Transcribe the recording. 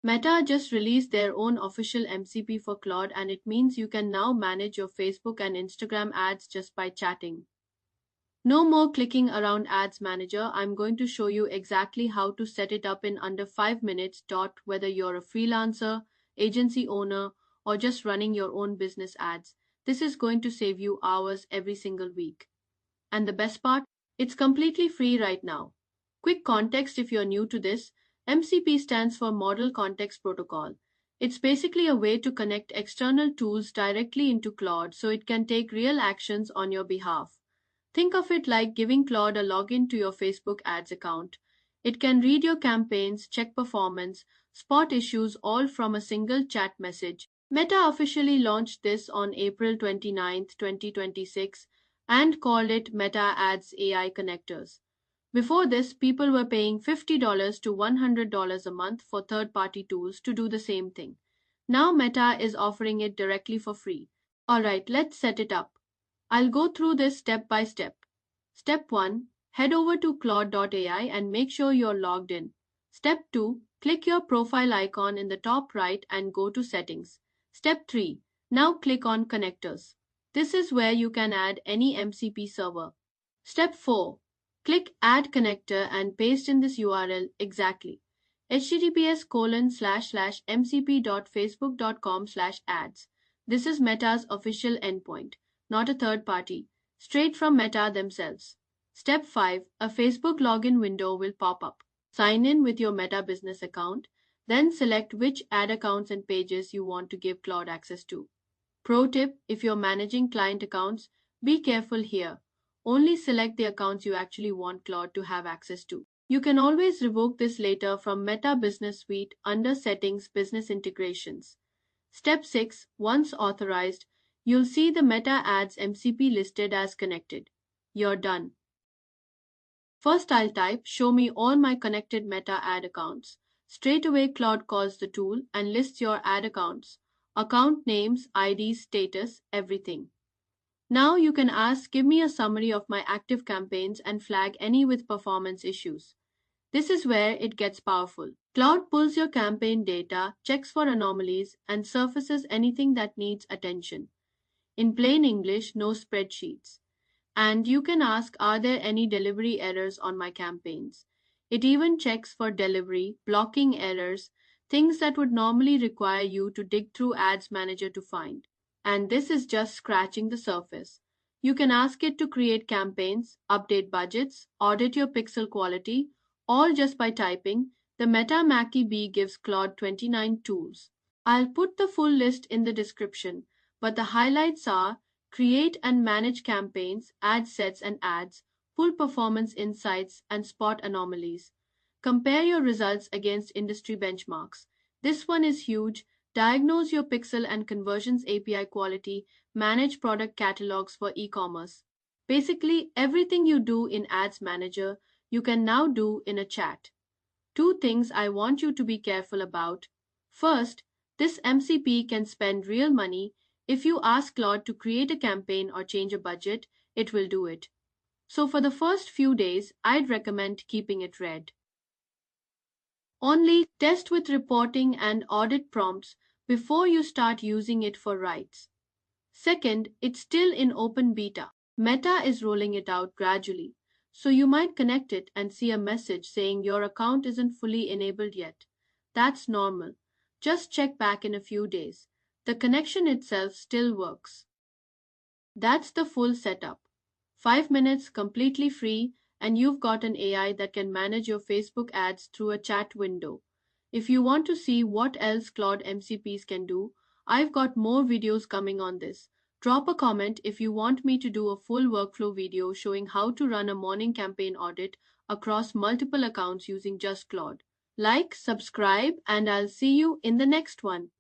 Meta just released their own official MCP for Claude, and it means you can now manage your Facebook and Instagram ads just by chatting. No more clicking around Ads Manager. I'm going to show you exactly how to set it up in under 5 minutes. Whether you're a freelancer, agency owner, or just running your own business ads, this is going to save you hours every single week. And the best part, it's completely free right now. Quick context if you're new to this, MCP stands for Model Context Protocol. It's basically a way to connect external tools directly into Claude so it can take real actions on your behalf. Think of it like giving Claude a login to your Facebook ads account. It can read your campaigns, check performance, spot issues all from a single chat message. Meta officially launched this on April 29th, 2026 and called it Meta Ads AI Connectors. Before this, people were paying $50 to $100 a month for third-party tools to do the same thing. Now Meta is offering it directly for free. Alright, let's set it up. I'll go through this step by step. Step 1. Head over to Claude.ai and make sure you're logged in. Step 2. Click your profile icon in the top right and go to Settings. Step 3. Now click on Connectors. This is where you can add any MCP server. Step 4. Click Add Connector and paste in this URL exactly. https://mcp.facebook.com/ads. This is Meta's official endpoint, not a third party, straight from Meta themselves. Step 5. A Facebook login window will pop up. Sign in with your Meta business account, then select which ad accounts and pages you want to give Claude access to. Pro tip, if you're managing client accounts, be careful here. Only select the accounts you actually want Claude to have access to. You can always revoke this later from Meta Business Suite under Settings Business Integrations. Step 6. Once authorized, you'll see the Meta Ads MCP listed as connected. You're done. First I'll type show me all my connected Meta ad accounts. Straight away Claude calls the tool and lists your ad accounts. Account names, IDs, status, everything. Now you can ask give me a summary of my active campaigns and flag any with performance issues. This is where it gets powerful. Claude pulls your campaign data, checks for anomalies, and surfaces anything that needs attention. In plain English, no spreadsheets. And you can ask, are there any delivery errors on my campaigns? It even checks for delivery, blocking errors, things that would normally require you to dig through Ads Manager to find. And this is just scratching the surface. You can ask it to create campaigns, update budgets, audit your pixel quality, all just by typing. The Meta Mackie Bee gives Claude 29 tools. I'll put the full list in the description, but the highlights are create and manage campaigns, add sets and ads, pull performance insights, and spot anomalies. Compare your results against industry benchmarks. This one is huge. Diagnose your pixel and conversions API quality, manage product catalogs for e-commerce. Basically, everything you do in Ads Manager, you can now do in a chat. Two things I want you to be careful about. First, this MCP can spend real money. If you ask Claude to create a campaign or change a budget, it will do it. So for the first few days, I'd recommend keeping it red. Only test with reporting and audit prompts before you start using it for writes. Second, it's still in open beta. Meta is rolling it out gradually, so you might connect it and see a message saying your account isn't fully enabled yet. That's normal. Just check back in a few days. The connection itself still works. That's the full setup. 5 minutes completely free, and you've got an AI that can manage your Facebook ads through a chat window. If you want to see what else Claude MCPs can do, I've got more videos coming on this. Drop a comment if you want me to do a full workflow video showing how to run a morning campaign audit across multiple accounts using just Claude. Like, subscribe, and I'll see you in the next one.